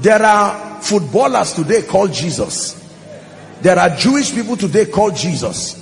There are footballers today called Jesus. There are Jewish people today called Jesus.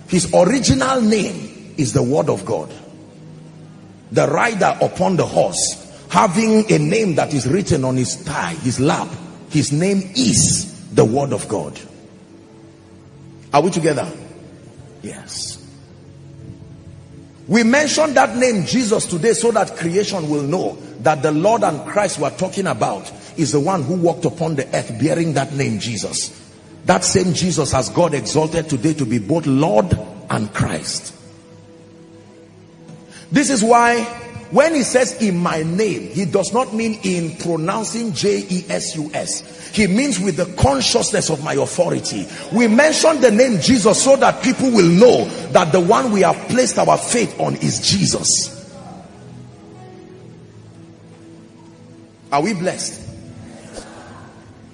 His original name is the Word of God. The rider upon the horse, having a name that is written on his thigh, his lap, his name is the Word of God. Are we together? Yes. We mentioned that name Jesus today so that creation will know that the Lord and Christ we're talking about is the one who walked upon the earth bearing that name Jesus. That same Jesus has God exalted today to be both Lord and Christ. This is why when he says in my name, he does not mean in pronouncing Jesus. He means with the consciousness of my authority. We mention the name Jesus so that people will know that the one we have placed our faith on is Jesus. Are we blessed?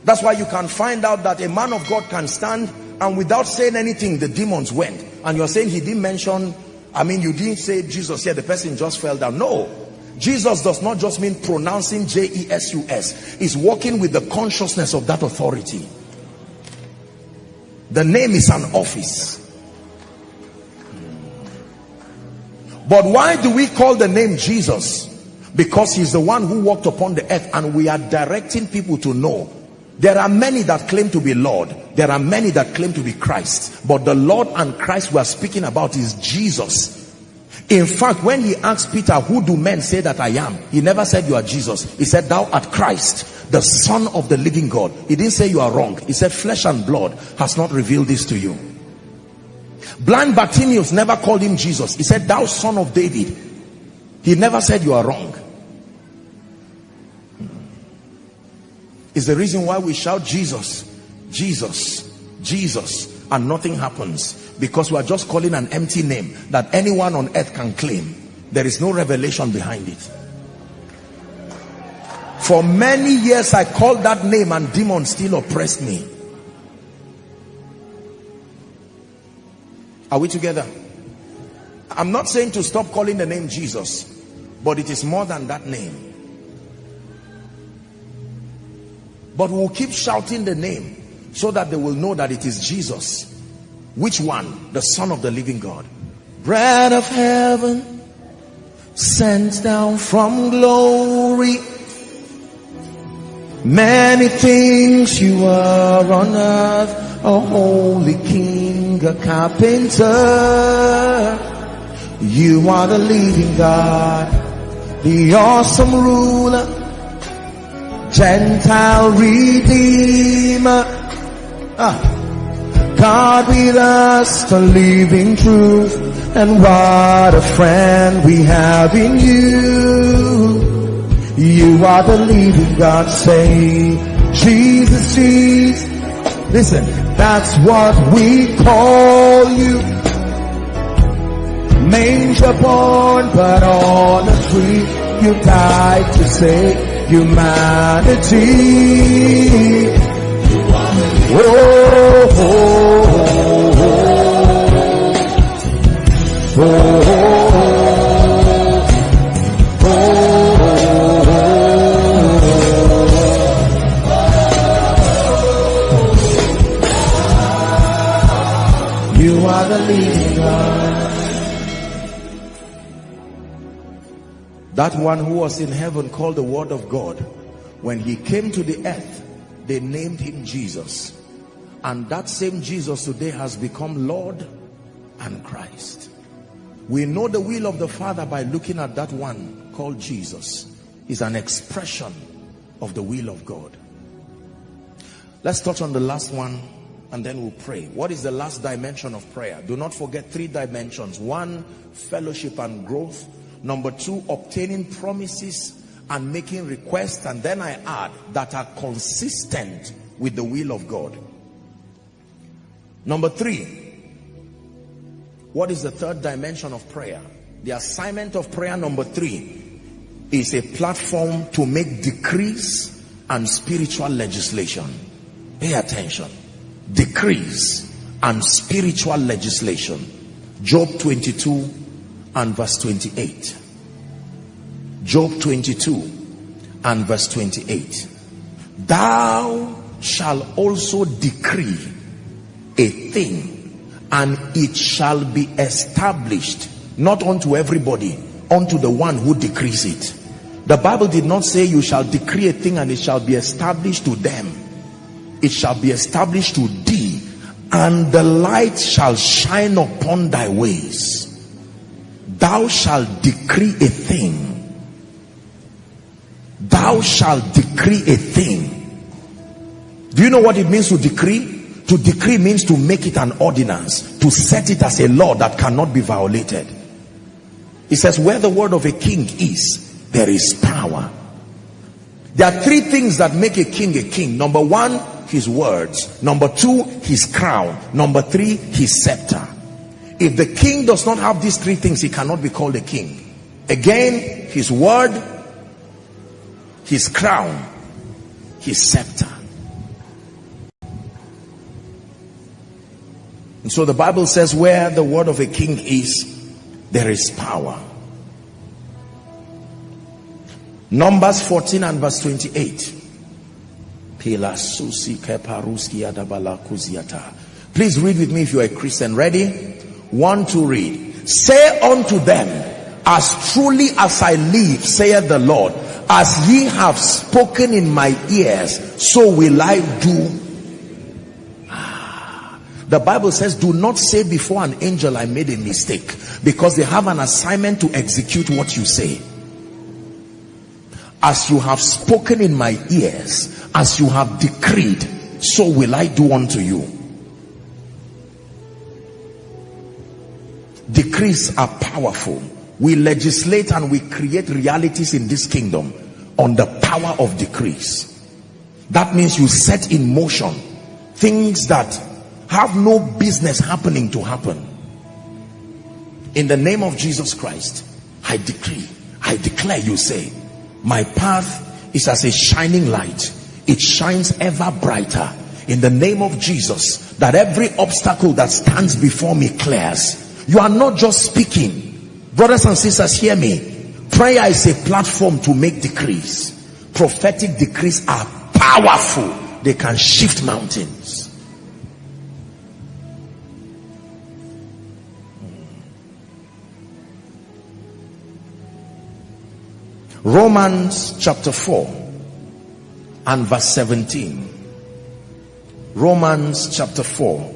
That's why you can find out that a man of God can stand and without saying anything, the demons went. And you're saying he didn't mention, you didn't say Jesus here, the person just fell down. No. Jesus does not just mean pronouncing Jesus. It's walking with the consciousness of that authority. The name is an office. But why do we call the name Jesus? Because he's the one who walked upon the earth, and we are directing people to know. There are many that claim to be Lord. There are many that claim to be Christ. But the Lord and Christ we are speaking about is Jesus. In fact, when he asked Peter, who do men say that I am? He never said you are Jesus. He said, thou art Christ, the Son of the living God. He didn't say you are wrong. He said, flesh and blood has not revealed this to you. Blind Bartimaeus never called him Jesus. He said, thou Son of David. He never said you are wrong. Is the reason why we shout Jesus, Jesus, Jesus, and nothing happens. Because we are just calling an empty name that anyone on earth can claim. There is no revelation behind it. For many years I called that name and demons still oppressed me. Are we together? I'm not saying to stop calling the name Jesus, but it is more than that name. But we'll keep shouting the name so that they will know that it is Jesus. Which one? The Son of the living God. Bread of heaven, sent down from glory. Many things you are on earth, a holy king, a carpenter. You are the living God, the awesome ruler, Gentile Redeemer, God with us, the living truth, and what a friend we have in you. You are the living God, say Jesus, Jesus. Listen, that's what we call you. Manger born, but on a tree you died to save humanity. Oh, oh, oh, oh. You are the living God. That one who was in heaven called the Word of God. When he came to the earth, they named him Jesus. And that same Jesus today has become Lord and Christ. We know the will of the Father by looking at that one called Jesus. Is an expression of the will of God. Let's touch on the last one and then we'll pray. What is the last dimension of prayer? Do not forget 3 dimensions. 1, fellowship and growth. Number 2, obtaining promises and making requests. And then I add that are consistent with the will of God. Number 3, what is the 3rd dimension of prayer? The assignment of prayer number 3 is a platform to make decrees and spiritual legislation. Pay attention. Decrees and spiritual legislation. Job 22 and verse 28. Job 22 and verse 28. thou shalt also decree a thing, and it shall be established, not unto everybody, unto the one who decrees it. The Bible did not say you shall decree a thing and it shall be established to them. It shall be established to thee, and the light shall shine upon thy ways. Thou shalt decree a thing. Thou shalt decree a thing. Do you know what it means to decree? To decree means to make it an ordinance, to set it as a law that cannot be violated. It says, where the word of a king is, there is power. There are three things that make a king a king. Number one, his words. Number two, his crown. Number three, his scepter. If the king does not have these three things, he cannot be called a king. Again, his word, his crown, his scepter. And so the Bible says, where the word of a king is, there is power. Numbers 14 and verse 28. Please read with me if you are a Christian. Ready? 1, 2, read. Say unto them, as truly as I live, saith the Lord, as ye have spoken in my ears, so will I do. The Bible says, do not say before an angel I made a mistake, because they have an assignment to execute what you say. As you have spoken in my ears, as you have decreed, so will I do unto you. Decrees are powerful. We legislate and we create realities in this kingdom on the power of decrees. That means you set in motion things that have no business happening to happen. In the name of Jesus Christ, I decree, I declare, you say, my path is as a shining light. It shines ever brighter. In the name of Jesus, that every obstacle that stands before me clears. You are not just speaking. Brothers and sisters, hear me. Prayer is a platform to make decrees. Prophetic decrees are powerful. They can shift mountains. Romans chapter 4 and verse 17. Romans chapter 4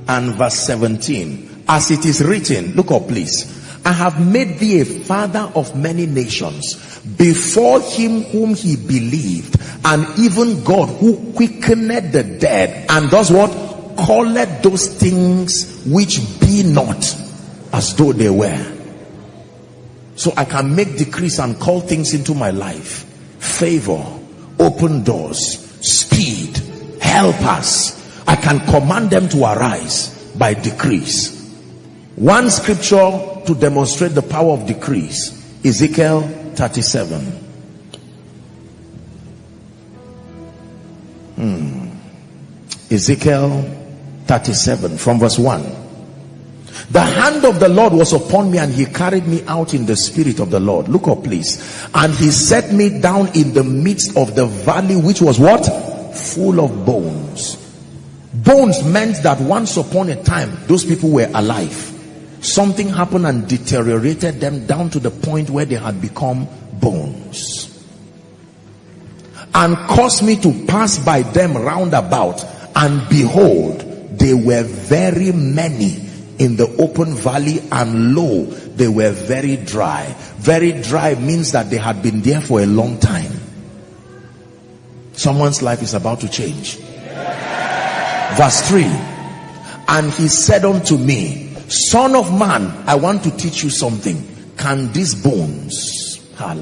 and verse 17. As it is written, look up please. I have made thee a father of many nations, before him whom he believed, and even God who quickeneth the dead, and does what? Calleth those things which be not as though they were. So I can make decrees and call things into my life. Favor, open doors, speed, helpers. I can command them to arise by decrees. One scripture to demonstrate the power of decrees, Ezekiel 37. Ezekiel 37 from verse 1. The hand of the Lord was upon me, and he carried me out in the spirit of the Lord. Look up please. And he set me down in the midst of the valley, which was what? Full of bones. Bones meant that once upon a time those people were alive. Something happened and deteriorated them down to the point where they had become bones, and caused me to pass by them round about, and behold, they were very many in the open valley, and lo, they were very dry. Very dry means that they had been there for a long time. Someone's life is about to change. Verse 3. And he said unto me, Son of man, I want to teach you something. Can these bones, can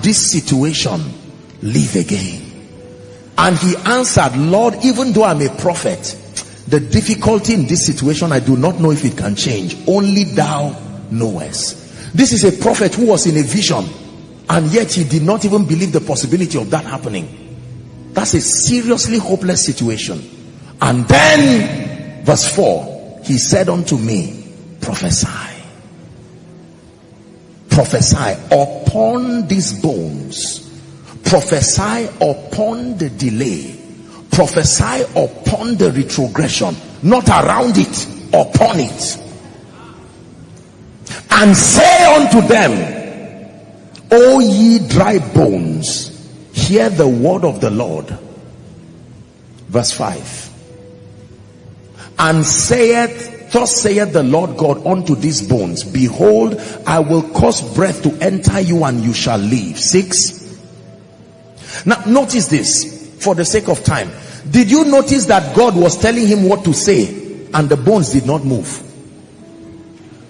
this situation live again? And he answered, Lord, even though I'm a prophet, the difficulty in this situation, I do not know if it can change. Only thou knowest. This is a prophet who was in a vision, and yet he did not even believe the possibility of that happening. That's a seriously hopeless situation. And then verse 4, he said unto me, prophesy upon these bones, prophesy upon the delay, prophesy upon the retrogression, not around it, upon it. And say unto them, O ye dry bones, hear the word of the Lord. Verse 5. And saith, thus saith the Lord God unto these bones, behold, I will cause breath to enter you, and you shall live. 6. Now notice this, for the sake of time. Did you notice that God was telling him what to say, and the bones did not move?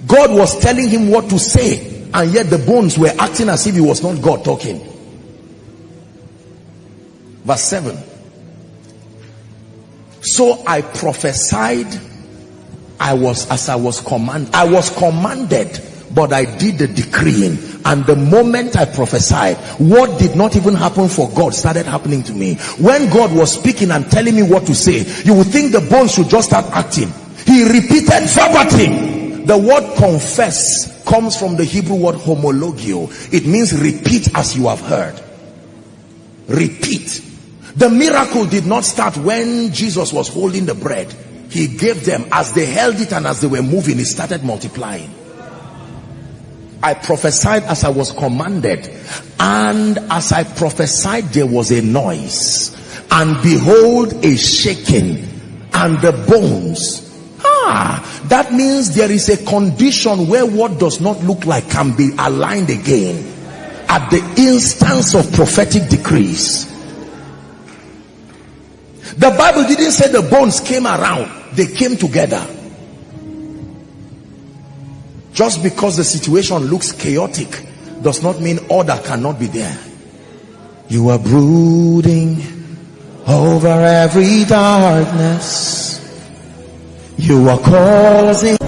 God was telling him what to say, and yet the bones were acting as if it was not God talking. Verse 7. So I prophesied, I was commanded, but I did the decreeing. And the moment I prophesied, what did not even happen for God started happening to me. When God was speaking and telling me what to say, you would think the bones should just start acting. He repeated verbatim. The word confess comes from the Hebrew word homologio. It means repeat as you have heard. Repeat. The miracle did not start when Jesus was holding the bread. He gave them, as they held it and as they were moving, it started multiplying. I prophesied as I was commanded, and as I prophesied there was a noise, and behold, a shaking, and the bones. That means there is a condition where what does not look like can be aligned again at the instance of prophetic decrees. The Bible didn't say the bones came around, they came together. Just because the situation looks chaotic does not mean order cannot be there. You are brooding over every darkness. You are causing